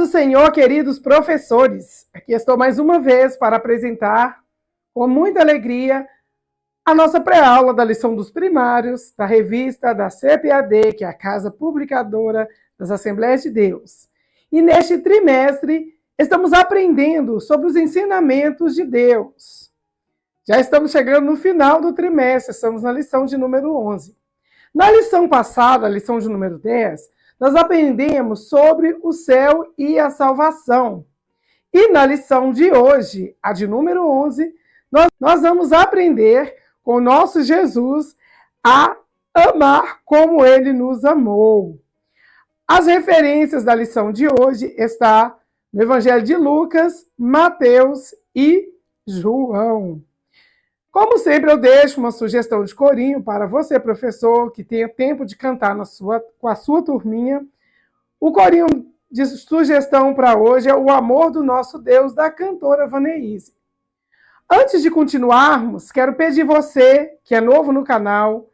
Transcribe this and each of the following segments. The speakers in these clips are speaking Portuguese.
do Senhor, queridos professores, aqui estou mais uma vez para apresentar, com muita alegria, a nossa pré-aula da lição dos primários, da revista da CPAD, que é a Casa Publicadora das Assembleias de Deus. E neste trimestre, estamos aprendendo sobre os ensinamentos de Deus. Já estamos chegando no final do trimestre, estamos na lição de número 11. Na lição passada, a lição de número 10, nós aprendemos sobre o céu e a salvação. E na lição de hoje, a de número 11, nós vamos aprender com o nosso Jesus a amar como ele nos amou. As referências da lição de hoje estão no Evangelho de Lucas, Mateus e João. Como sempre, eu deixo uma sugestão de corinho para você, professor, que tenha tempo de cantar com a sua turminha. O corinho de sugestão para hoje é O Amor do Nosso Deus, da cantora Vaneise. Antes de continuarmos, quero pedir você, que é novo no canal,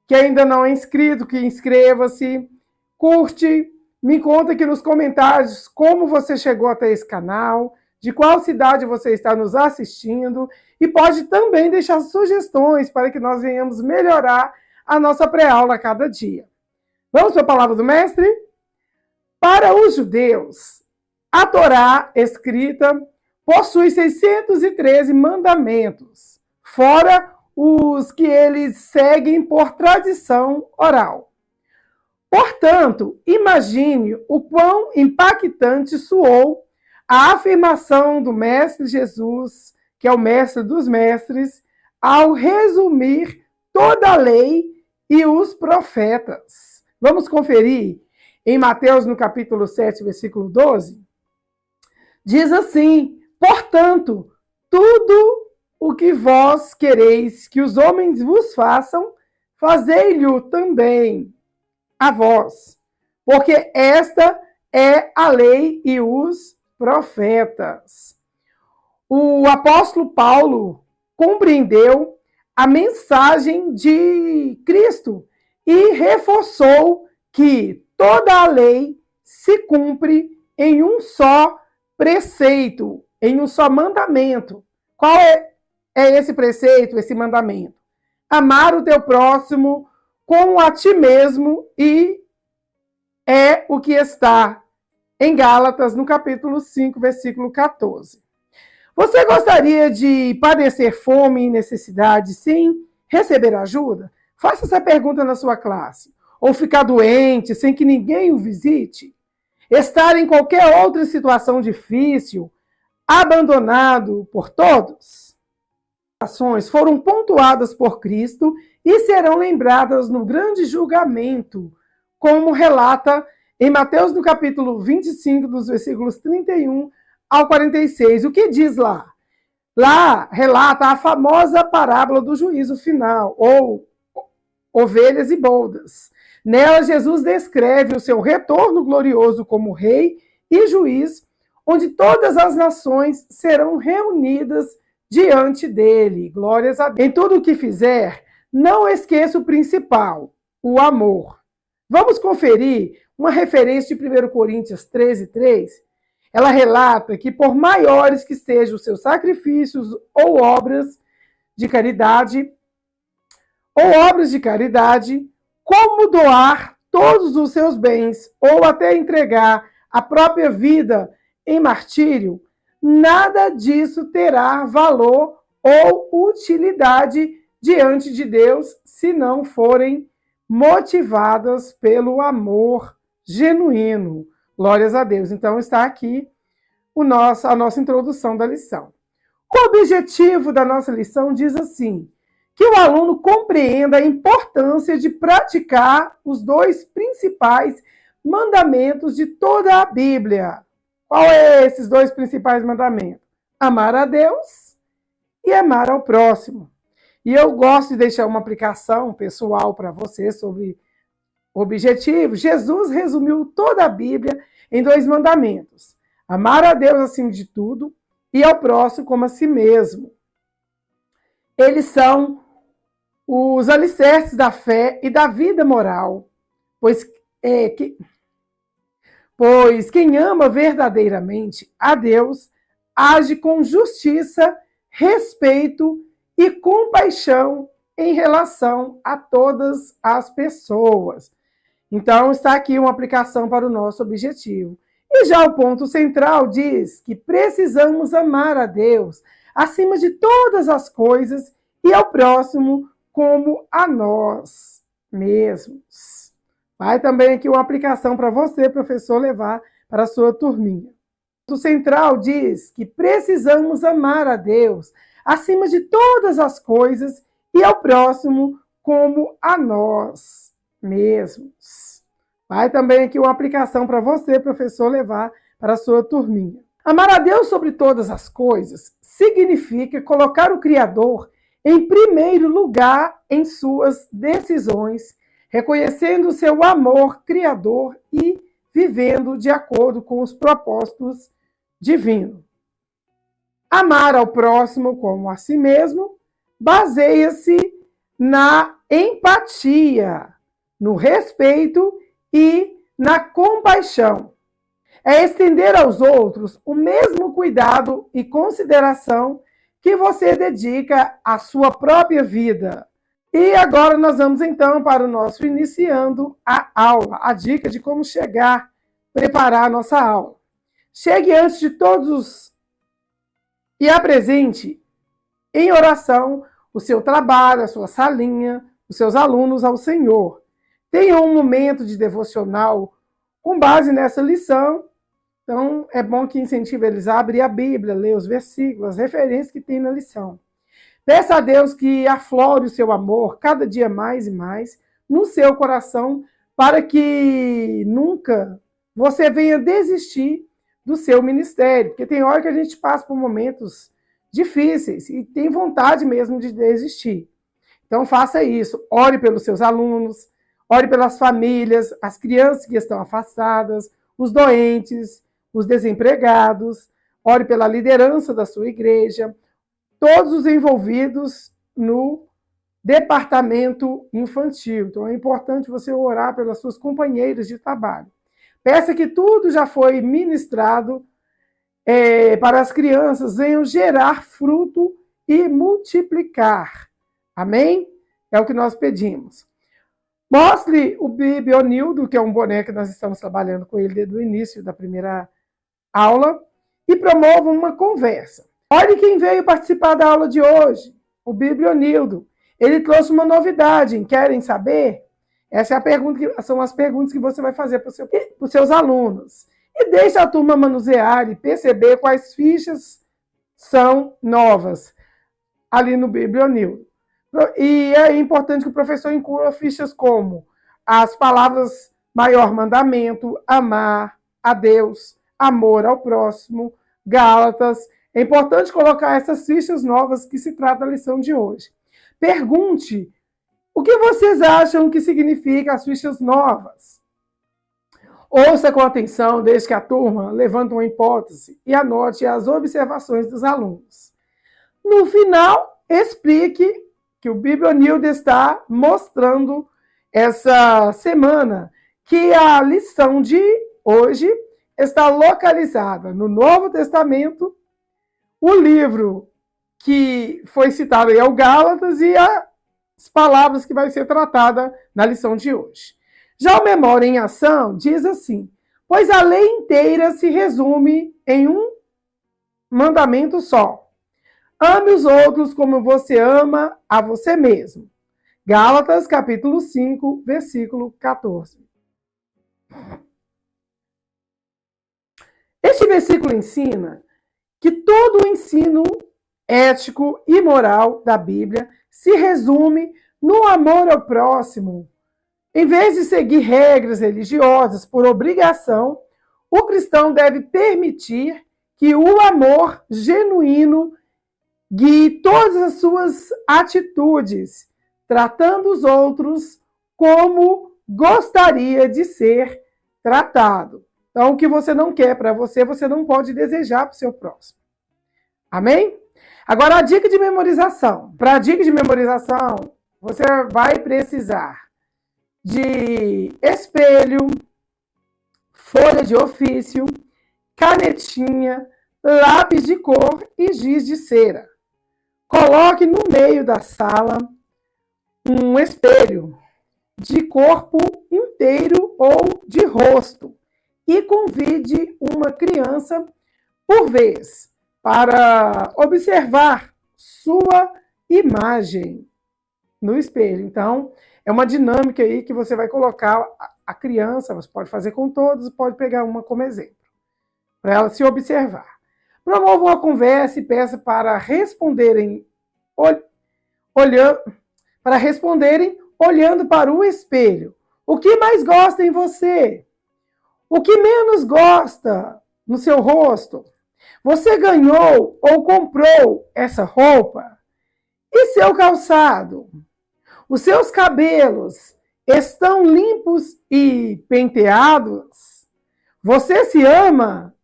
que ainda não é inscrito, que inscreva-se, curte, me conta aqui nos comentários como você chegou até esse canal, de qual cidade você está nos assistindo, e pode também deixar sugestões para que nós venhamos melhorar a nossa pré-aula a cada dia. Vamos para a palavra do mestre? Para os judeus, a Torá escrita possui 613 mandamentos, fora os que eles seguem por tradição oral. Portanto, imagine o quão impactante soou a afirmação do Mestre Jesus, que é o Mestre dos Mestres, ao resumir toda a lei e os profetas. Vamos conferir em Mateus, no capítulo 7, versículo 12? Diz assim: portanto, tudo o que vós quereis que os homens vos façam, fazei-lhe também a vós, porque esta é a lei e os profetas. O apóstolo Paulo compreendeu a mensagem de Cristo e reforçou que toda a lei se cumpre em um só preceito, em um só mandamento. Qual é esse preceito, esse mandamento? Amar o teu próximo como a ti mesmo, e é o que está em Gálatas, no capítulo 5, versículo 14. Você gostaria de padecer fome e necessidade sem receber ajuda? Faça essa pergunta na sua classe. Ou ficar doente sem que ninguém o visite? Estar em qualquer outra situação difícil, abandonado por todos? As ações foram pontuadas por Cristo e serão lembradas no grande julgamento, como relata em Mateus, no capítulo 25, dos versículos 31 ao 46. O que diz lá? Lá relata a famosa parábola do juízo final, ou ovelhas e boldas. Nela, Jesus descreve o seu retorno glorioso como rei e juiz, onde todas as nações serão reunidas diante dele. Glórias a Deus. Em tudo o que fizer, não esqueça o principal, o amor. Vamos conferir uma referência de 1 Coríntios 13, 3. Ela relata que por maiores que sejam os seus sacrifícios ou obras de caridade, como doar todos os seus bens ou até entregar a própria vida em martírio, nada disso terá valor ou utilidade diante de Deus se não forem motivadas pelo amor genuíno. Glórias a Deus. Então está aqui a nossa introdução da lição. O objetivo da nossa lição diz assim: que o aluno compreenda a importância de praticar os dois principais mandamentos de toda a Bíblia. Qual é esses dois principais mandamentos? Amar a Deus e amar ao próximo. E eu gosto de deixar uma aplicação pessoal para você sobre o objetivo. Jesus resumiu toda a Bíblia em dois mandamentos: amar a Deus acima de tudo e ao próximo como a si mesmo. Eles são os alicerces da fé e da vida moral, Pois quem ama verdadeiramente a Deus age com justiça, respeito e compaixão em relação a todas as pessoas. Então, está aqui uma aplicação para o nosso objetivo. E já o ponto central diz que precisamos amar a Deus acima de todas as coisas e ao próximo como a nós mesmos. Vai também aqui uma aplicação para você, professor, levar para a sua turminha. O ponto central diz que precisamos amar a Deus acima de todas as coisas e ao próximo como a nós mesmos. Vai também aqui uma aplicação para você, professor, levar para a sua turminha. Amar a Deus sobre todas as coisas significa colocar o Criador em primeiro lugar em suas decisões, reconhecendo o seu amor criador e vivendo de acordo com os propósitos divinos. Amar ao próximo como a si mesmo baseia-se na empatia, no respeito e na compaixão. É estender aos outros o mesmo cuidado e consideração que você dedica à sua própria vida. E agora nós vamos então para o nosso iniciando a aula, a dica de como chegar, preparar a nossa aula. Chegue antes de todos e apresente em oração o seu trabalho, a sua salinha, os seus alunos ao Senhor. Tenha um momento de devocional com base nessa lição. Então, é bom que incentive eles a abrir a Bíblia, ler os versículos, as referências que tem na lição. Peça a Deus que aflore o seu amor cada dia mais e mais no seu coração, para que nunca você venha desistir do seu ministério. Porque tem hora que a gente passa por momentos difíceis e tem vontade mesmo de desistir. Então, faça isso. Ore pelos seus alunos, ore pelas famílias, as crianças que estão afastadas, os doentes, os desempregados, ore pela liderança da sua igreja, todos os envolvidos no departamento infantil. Então, é importante você orar pelas suas companheiras de trabalho. Peça que tudo já foi ministrado para as crianças venham gerar fruto e multiplicar. Amém? É o que nós pedimos. Mostre o Bibionildo, que é um boneco que nós estamos trabalhando com ele desde o início da primeira aula, e promova uma conversa. Olha quem veio participar da aula de hoje, o Bibionildo. Ele trouxe uma novidade, querem saber? Essa é a pergunta são as perguntas que você vai fazer para os seus alunos. E deixe a turma manusear e perceber quais fichas são novas ali no Bibionildo. E é importante que o professor inclua fichas como as palavras maior mandamento, amar a Deus, amor ao próximo, Gálatas. É importante colocar essas fichas novas que se trata da lição de hoje. Pergunte o que vocês acham que significa as fichas novas. Ouça com atenção, desde que a turma levante uma hipótese e anote as observações dos alunos. No final, explique que o Bibionildo está mostrando essa semana que a lição de hoje está localizada no Novo Testamento, o livro que foi citado aí é o Gálatas e as palavras que vai ser tratada na lição de hoje. Já o Memória em Ação diz assim: pois a lei inteira se resume em um mandamento só. Ame os outros como você ama a você mesmo. Gálatas, capítulo 5, versículo 14. Este versículo ensina que todo o ensino ético e moral da Bíblia se resume no amor ao próximo. Em vez de seguir regras religiosas por obrigação, o cristão deve permitir que o amor genuíno guie todas as suas atitudes, tratando os outros como gostaria de ser tratado. Então, o que você não quer para você, você não pode desejar para o seu próximo. Amém? Agora, a dica de memorização. Para a dica de memorização, você vai precisar de espelho, folha de ofício, canetinha, lápis de cor e giz de cera. Coloque no meio da sala um espelho de corpo inteiro ou de rosto e convide uma criança por vez para observar sua imagem no espelho. Então, é uma dinâmica aí que você vai colocar a criança, você pode fazer com todos, pode pegar uma como exemplo, para ela se observar. Promova uma conversa e peça para responderem olhando para o espelho. O que mais gosta em você? O que menos gosta no seu rosto? Você ganhou ou comprou essa roupa? E seu calçado? Os seus cabelos estão limpos e penteados? Você se ama?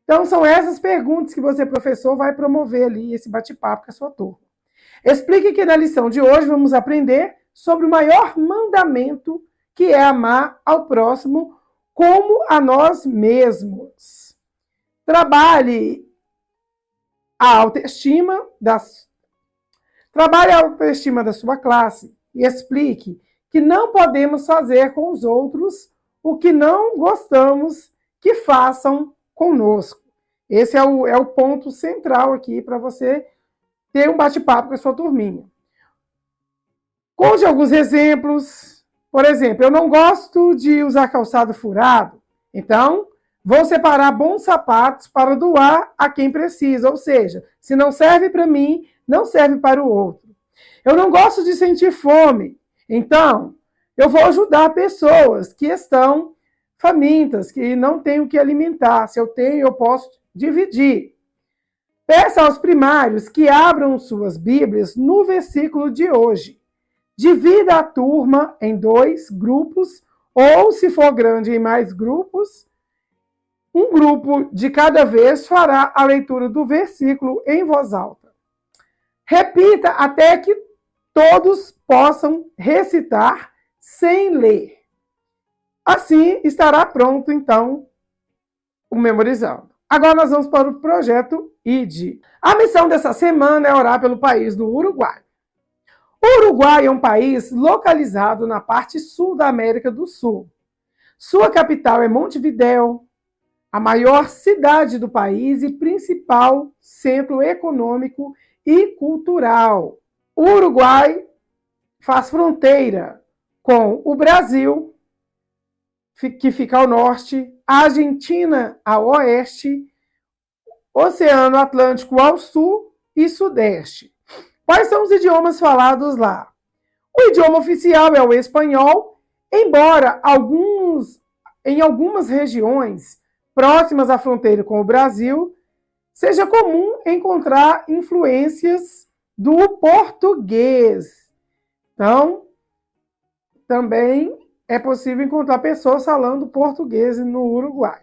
Então, são essas perguntas que você, professor, vai promover ali esse bate-papo com a sua turma. Explique que na lição de hoje vamos aprender sobre o maior mandamento, que é amar ao próximo como a nós mesmos. Trabalhe a autoestima da sua classe e explique que não podemos fazer com os outros o que não gostamos que façam conosco. Esse é o ponto central aqui para você ter um bate-papo com a sua turminha. Conte alguns exemplos. Por exemplo, eu não gosto de usar calçado furado, então vou separar bons sapatos para doar a quem precisa. Ou seja, se não serve para mim, não serve para o outro. Eu não gosto de sentir fome, então eu vou ajudar pessoas que estão famintas, que não têm o que alimentar. Se eu tenho, eu posso dividir. Peça aos primários que abram suas Bíblias no versículo de hoje. Divida a turma em 2 grupos, ou, se for grande, em mais grupos. Um grupo de cada vez fará a leitura do versículo em voz alta. Repita até que todos possam recitar sem ler. Assim estará pronto, então, o memorizando. Agora nós vamos para o projeto ID. A missão dessa semana é orar pelo país do Uruguai. O Uruguai é um país localizado na parte sul da América do Sul. Sua capital é Montevidéu, a maior cidade do país e principal centro econômico e cultural. O Uruguai faz fronteira com o Brasil, que fica ao norte, a Argentina ao oeste, Oceano Atlântico ao sul e sudeste. Quais são os idiomas falados lá? O idioma oficial é o espanhol, embora em algumas regiões próximas à fronteira com o Brasil, seja comum encontrar influências do português. Então, também é possível encontrar pessoas falando português no Uruguai.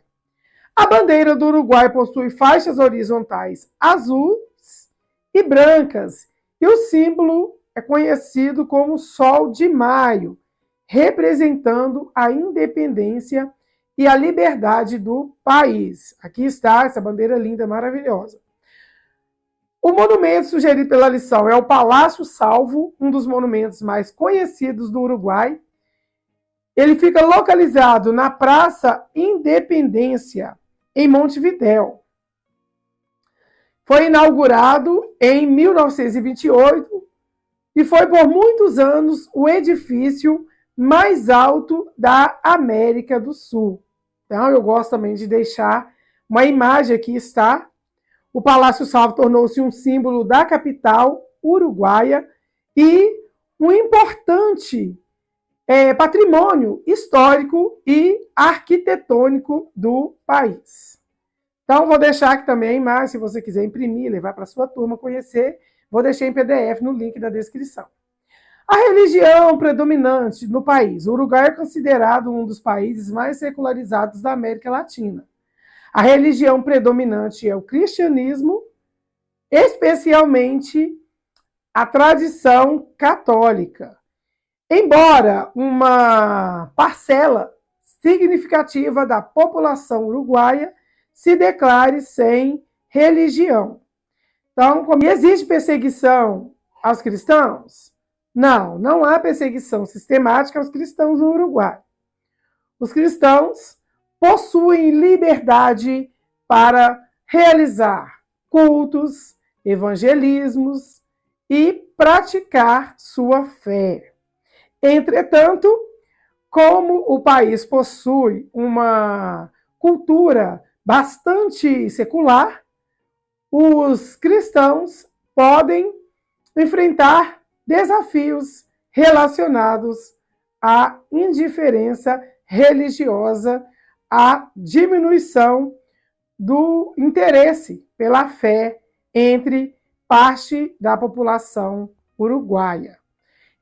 A bandeira do Uruguai possui faixas horizontais azuis e brancas, e o símbolo é conhecido como Sol de Maio, representando a independência e a liberdade do país. Aqui está essa bandeira linda, maravilhosa. O monumento sugerido pela lição é o Palácio Salvo, um dos monumentos mais conhecidos do Uruguai. Ele fica localizado na Praça Independência, em Montevidéu. Foi inaugurado em 1928 e foi por muitos anos o edifício mais alto da América do Sul. Então, eu gosto também de deixar uma imagem aqui, está. O Palácio Salvo tornou-se um símbolo da capital uruguaia e um importante patrimônio histórico e arquitetônico do país. Então, vou deixar aqui também a imagem, se você quiser imprimir, levar para a sua turma conhecer, vou deixar em PDF no link da descrição. A religião predominante no país. O Uruguai é considerado um dos países mais secularizados da América Latina. A religião predominante é o cristianismo, especialmente a tradição católica. Embora uma parcela significativa da população uruguaia se declare sem religião. Então, como existe perseguição aos cristãos? Não, não há perseguição sistemática aos cristãos no Uruguai. Os cristãos possuem liberdade para realizar cultos, evangelismos e praticar sua fé. Entretanto, como o país possui uma cultura bastante secular, os cristãos podem enfrentar desafios relacionados à indiferença religiosa, à diminuição do interesse pela fé entre parte da população uruguaia.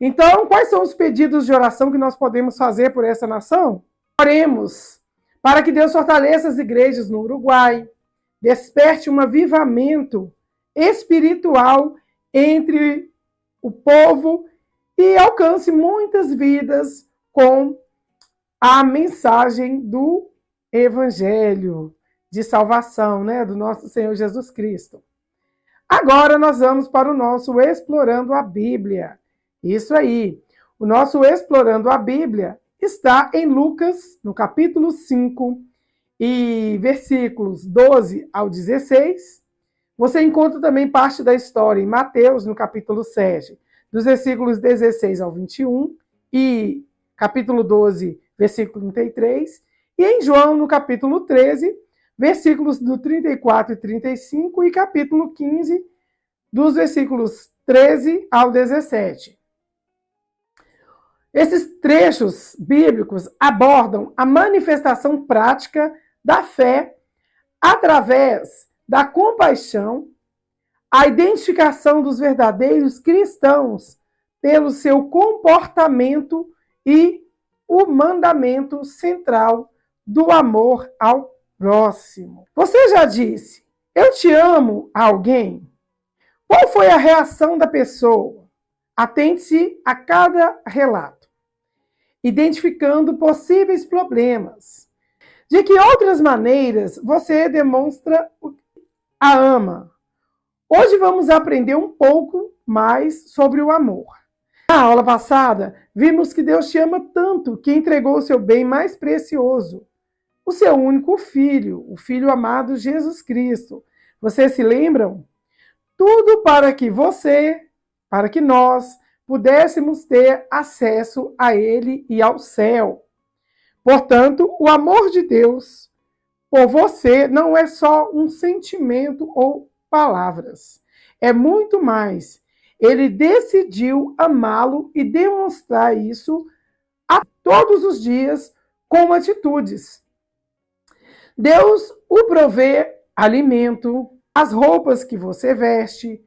Então, quais são os pedidos de oração que nós podemos fazer por essa nação? Oremos para que Deus fortaleça as igrejas no Uruguai, desperte um avivamento espiritual entre o povo e alcance muitas vidas com a mensagem do Evangelho de salvação, né, do nosso Senhor Jesus Cristo. Agora nós vamos para o nosso Explorando a Bíblia. Isso aí. O nosso Explorando a Bíblia está em Lucas, no capítulo 5, e versículos 12 ao 16. Você encontra também parte da história em Mateus, no capítulo 7, dos versículos 16 ao 21, e capítulo 12, versículo 33, e em João, no capítulo 13, versículos do 34 e 35, e capítulo 15, dos versículos 13 ao 17. Esses trechos bíblicos abordam a manifestação prática da fé através da compaixão, a identificação dos verdadeiros cristãos pelo seu comportamento e o mandamento central do amor ao próximo. Você já disse, eu te amo a alguém? Qual foi a reação da pessoa? Atente-se a cada relato, identificando possíveis problemas. De que outras maneiras você demonstra a ama? Hoje vamos aprender um pouco mais sobre o amor. Na aula passada, vimos que Deus te ama tanto que entregou o seu bem mais precioso, o seu único filho, o Filho amado Jesus Cristo. Vocês se lembram? Tudo para que nós pudéssemos ter acesso a Ele e ao céu. Portanto, o amor de Deus por você não é só um sentimento ou palavras. É muito mais. Ele decidiu amá-lo e demonstrar isso a todos os dias com atitudes. Deus o provê alimento, as roupas que você veste,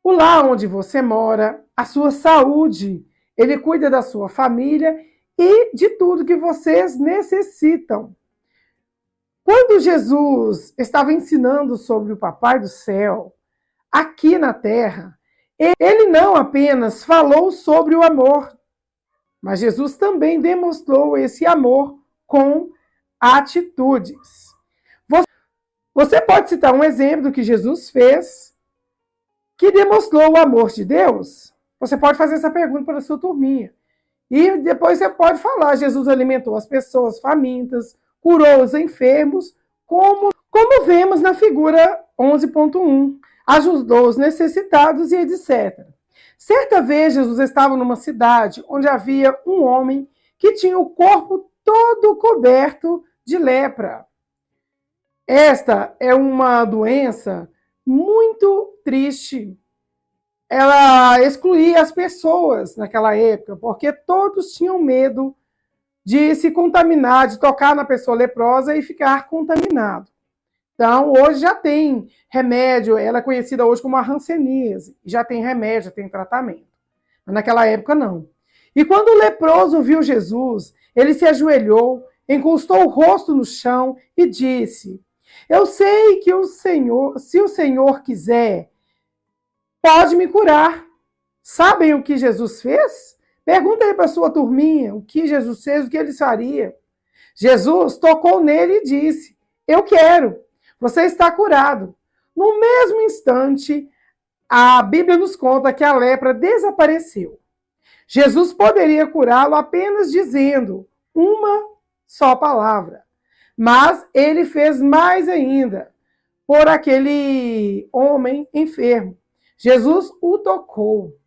o lar onde você mora, a sua saúde. Ele cuida da sua família e de tudo que vocês necessitam. Quando Jesus estava ensinando sobre o Papai do Céu, aqui na Terra, ele não apenas falou sobre o amor, mas Jesus também demonstrou esse amor com atitudes. Você pode citar um exemplo do que Jesus fez que demonstrou o amor de Deus? Você pode fazer essa pergunta para a sua turminha. E depois você pode falar, Jesus alimentou as pessoas famintas, curou os enfermos, como vemos na figura 11.1, ajudou os necessitados e etc. Certa vez, Jesus estava numa cidade onde havia um homem que tinha o corpo todo coberto de lepra. Esta é uma doença muito triste. Ela excluía as pessoas naquela época, porque todos tinham medo de se contaminar, de tocar na pessoa leprosa e ficar contaminado. Então, hoje já tem remédio, ela é conhecida hoje como a hanseníase, já tem remédio, já tem tratamento. Mas naquela época, não. E quando o leproso viu Jesus, ele se ajoelhou, encostou o rosto no chão e disse: eu sei que se o Senhor quiser, pode me curar. Sabem o que Jesus fez? Pergunta aí para a sua turminha o que Jesus fez, o que ele faria. Jesus tocou nele e disse: eu quero, você está curado. No mesmo instante, a Bíblia nos conta que a lepra desapareceu. Jesus poderia curá-lo apenas dizendo uma só palavra, mas ele fez mais ainda por aquele homem enfermo. Jesus o tocou.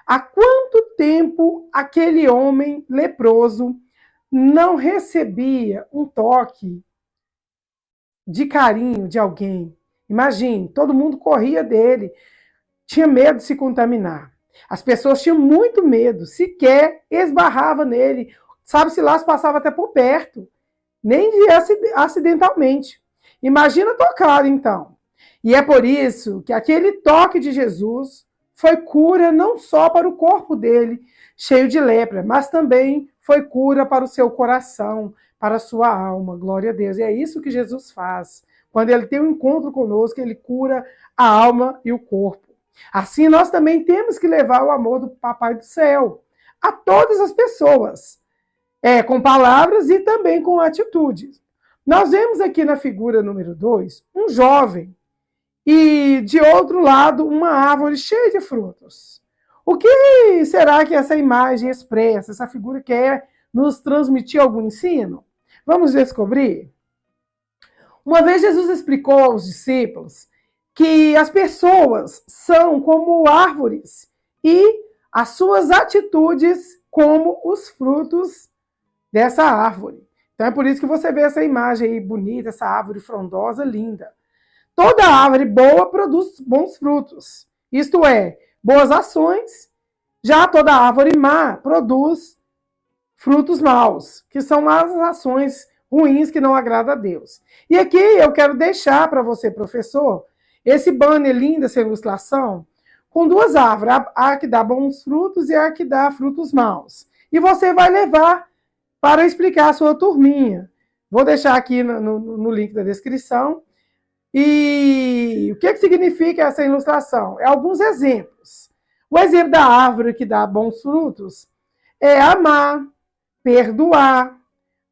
Há quanto tempo aquele homem leproso não recebia um toque de carinho de alguém? Imagine, todo mundo corria dele, tinha medo de se contaminar. As pessoas tinham muito medo, sequer esbarrava nele, sabe-se lá se passava até por perto, nem acidentalmente. Imagina tocar, então. E é por isso que aquele toque de Jesus foi cura não só para o corpo dele, cheio de lepra, mas também foi cura para o seu coração, para a sua alma. Glória a Deus. E é isso que Jesus faz. Quando ele tem um encontro conosco, ele cura a alma e o corpo. Assim, nós também temos que levar o amor do Papai do Céu a todas as pessoas, com palavras e também com atitudes. Nós vemos aqui na figura número 2, um jovem e, de outro lado, uma árvore cheia de frutos. O que será que essa imagem expressa? Essa figura quer nos transmitir algum ensino? Vamos descobrir? Uma vez Jesus explicou aos discípulos que as pessoas são como árvores e as suas atitudes como os frutos dessa árvore. Então é por isso que você vê essa imagem aí bonita, essa árvore frondosa, linda. Toda árvore boa produz bons frutos, isto é, boas ações. Já toda árvore má produz frutos maus, que são as ações ruins que não agradam a Deus. E aqui eu quero deixar para você, professor, esse banner lindo, essa ilustração, com duas árvores, a que dá bons frutos e a que dá frutos maus. E você vai levar para explicar a sua turminha. Vou deixar aqui no link da descrição. E o que significa essa ilustração? É alguns exemplos. O exemplo da árvore que dá bons frutos é amar, perdoar,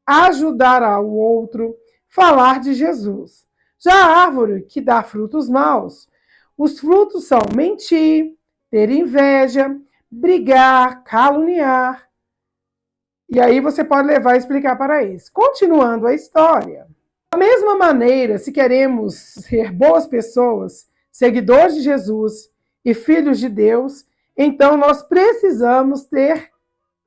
ajudar ao outro, falar de Jesus. Já a árvore que dá frutos maus, os frutos são mentir, ter inveja, brigar, caluniar. E aí você pode levar e explicar para eles. Continuando a história. Da mesma maneira, se queremos ser boas pessoas, seguidores de Jesus e filhos de Deus, então nós precisamos ter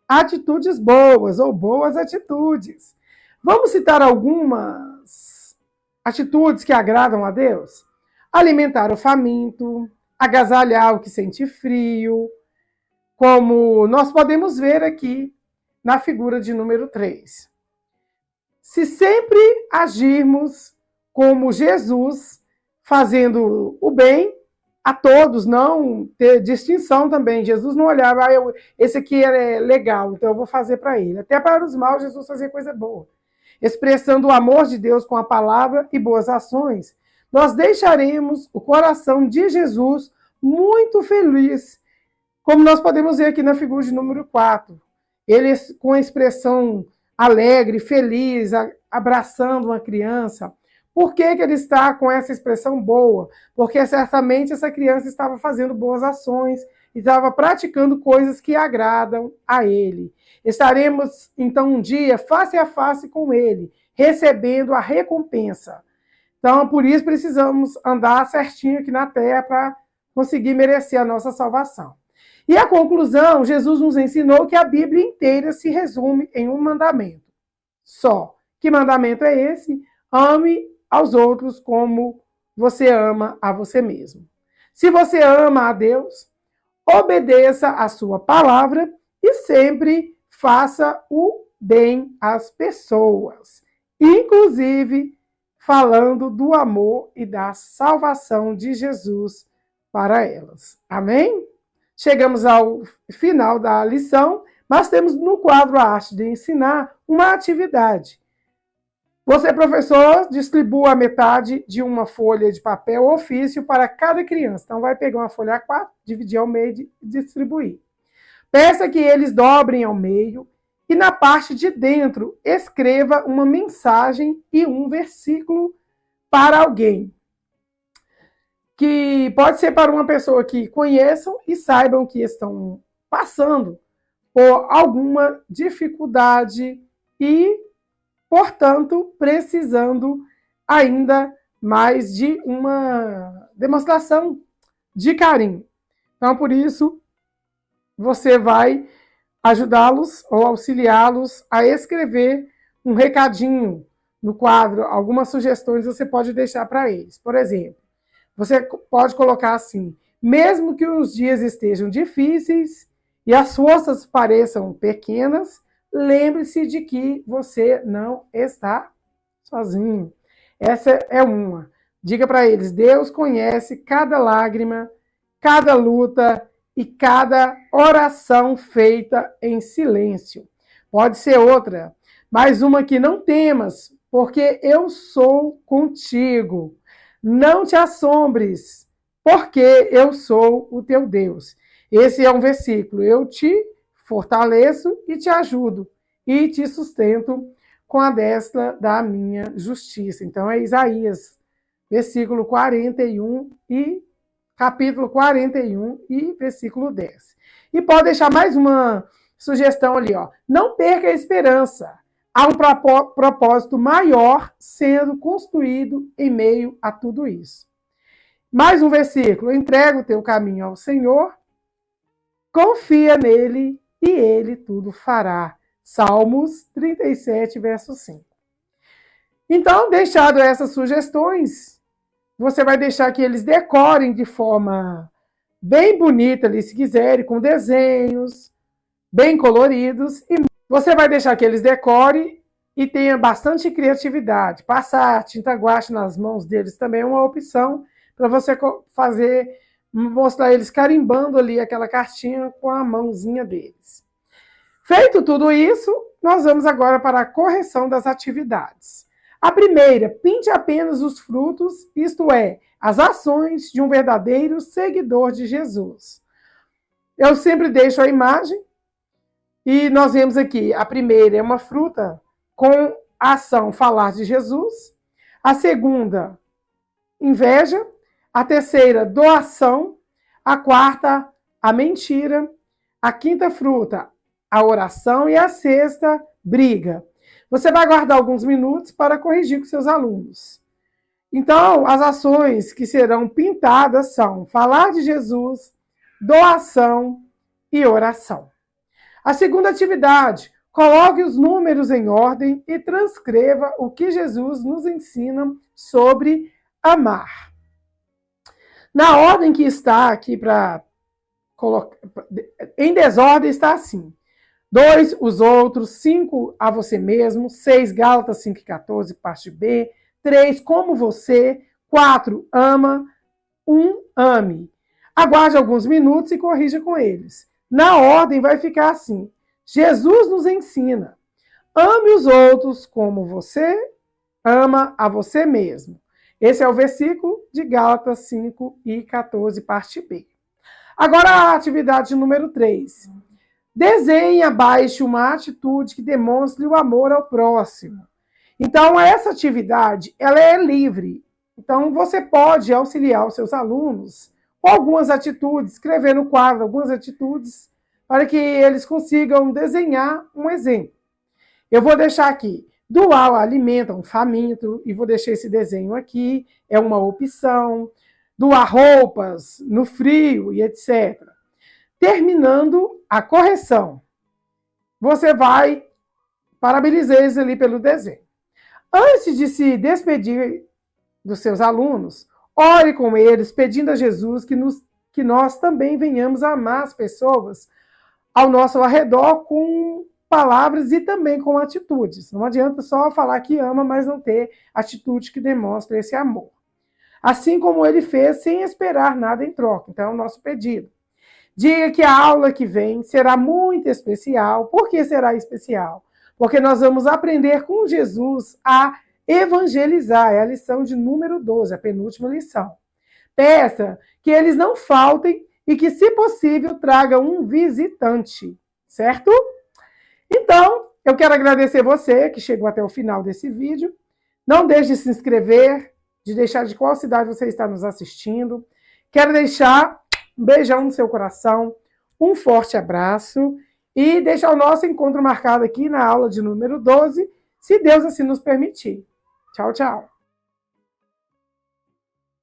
atitudes boas ou boas atitudes. Vamos citar algumas atitudes que agradam a Deus? Alimentar o faminto, agasalhar o que sente frio, como nós podemos ver aqui na figura de número 3. Se sempre agirmos como Jesus, fazendo o bem a todos, não ter distinção também. Jesus não olhava, esse aqui é legal, então eu vou fazer para ele. Até para os maus, Jesus fazia coisa boa. Expressando o amor de Deus com a palavra e boas ações, nós deixaremos o coração de Jesus muito feliz, como nós podemos ver aqui na figura de número 4. Ele com a expressão alegre, feliz, abraçando uma criança. Por que ele está com essa expressão boa? Porque certamente essa criança estava fazendo boas ações, estava praticando coisas que agradam a ele. Estaremos, então, um dia face a face com ele, recebendo a recompensa. Então, por isso, precisamos andar certinho aqui na terra para conseguir merecer a nossa salvação. E a conclusão, Jesus nos ensinou que a Bíblia inteira se resume em um mandamento só. Que mandamento é esse? Ame aos outros como você ama a você mesmo. Se você ama a Deus, obedeça a sua palavra e sempre faça o bem às pessoas, inclusive falando do amor e da salvação de Jesus para elas. Amém? Chegamos ao final da lição, mas temos no quadro A Arte de Ensinar uma atividade. Você, professor, distribua a metade de uma folha de papel ofício para cada criança. Então, vai pegar uma folha A4, dividir ao meio e distribuir. Peça que eles dobrem ao meio e na parte de dentro escreva uma mensagem e um versículo para alguém. Que pode ser para uma pessoa que conheçam e saibam que estão passando por alguma dificuldade e, portanto, precisando ainda mais de uma demonstração de carinho. Então, por isso, você vai ajudá-los ou auxiliá-los a escrever um recadinho no quadro, algumas sugestões você pode deixar para eles. Por exemplo, você pode colocar assim: mesmo que os dias estejam difíceis e as forças pareçam pequenas, lembre-se de que você não está sozinho. Essa é uma. Diga para eles: Deus conhece cada lágrima, cada luta e cada oração feita em silêncio. Pode ser outra, mais uma que: não temas, porque eu sou contigo. Não te assombres, porque eu sou o teu Deus. Esse é um versículo. Eu te fortaleço e te ajudo e te sustento com a destra da minha justiça. Então é Isaías, versículo 41 e capítulo 41 e versículo 10. E pode deixar mais uma sugestão ali, ó. Não perca a esperança. Há um propósito maior sendo construído em meio a tudo isso. Mais um versículo: entrega o teu caminho ao Senhor, confia nele e ele tudo fará. Salmos 37, verso 5. Então, deixado essas sugestões, você vai deixar que eles decorem de forma bem bonita ali, se quiserem, com desenhos bem coloridos, e você vai deixar que eles decorem e tenha bastante criatividade. Passar tinta guache nas mãos deles também é uma opção para você fazer, mostrar eles carimbando ali aquela cartinha com a mãozinha deles. Feito tudo isso, nós vamos agora para a correção das atividades. A primeira: pinte apenas os frutos, isto é, as ações de um verdadeiro seguidor de Jesus. Eu sempre deixo a imagem. E nós vemos aqui, a primeira é uma fruta com a ação falar de Jesus. A segunda, inveja. A terceira, doação. A quarta, a mentira. A quinta fruta, a oração. E a sexta, briga. Você vai guardar alguns minutos para corrigir com seus alunos. Então, as ações que serão pintadas são falar de Jesus, doação e oração. A segunda atividade: coloque os números em ordem e transcreva o que Jesus nos ensina sobre amar. Na ordem que está aqui para colocar, em desordem está assim: 2, os outros; 5, a você mesmo; 6, Gálatas 5:14, parte B; 3, como você; 4, ama; 1, ame. Aguarde alguns minutos e corrija com eles. Na ordem vai ficar assim: Jesus nos ensina: ame os outros como você ama a você mesmo. Esse é o versículo de Gálatas 5:14, parte B. Agora a atividade número 3. Desenhe abaixo uma atitude que demonstre o amor ao próximo. Então, essa atividade, ela é livre. Então, você pode auxiliar os seus alunos com algumas atitudes, escrever no quadro algumas atitudes, para que eles consigam desenhar um exemplo. Eu vou deixar aqui: doar o alimento a um faminto, e vou deixar esse desenho aqui, é uma opção. Doar roupas no frio e etc. Terminando a correção, você vai parabenizar eles ali pelo desenho. Antes de se despedir dos seus alunos, ore com eles, pedindo a Jesus que nós também venhamos a amar as pessoas ao nosso redor com palavras e também com atitudes. Não adianta só falar que ama, mas não ter atitude que demonstre esse amor. Assim como ele fez, sem esperar nada em troca. Então, é o nosso pedido. Diga que a aula que vem será muito especial. Por que será especial? Porque nós vamos aprender com Jesus a evangelizar. É a lição de número 12, a penúltima lição. Peça que eles não faltem e que, se possível, tragam um visitante, certo? Então, eu quero agradecer você que chegou até o final desse vídeo. Não deixe de se inscrever, de deixar de qual cidade você está nos assistindo. Quero deixar um beijão no seu coração, um forte abraço e deixar o nosso encontro marcado aqui na aula de número 12, se Deus assim nos permitir. Tchau, tchau.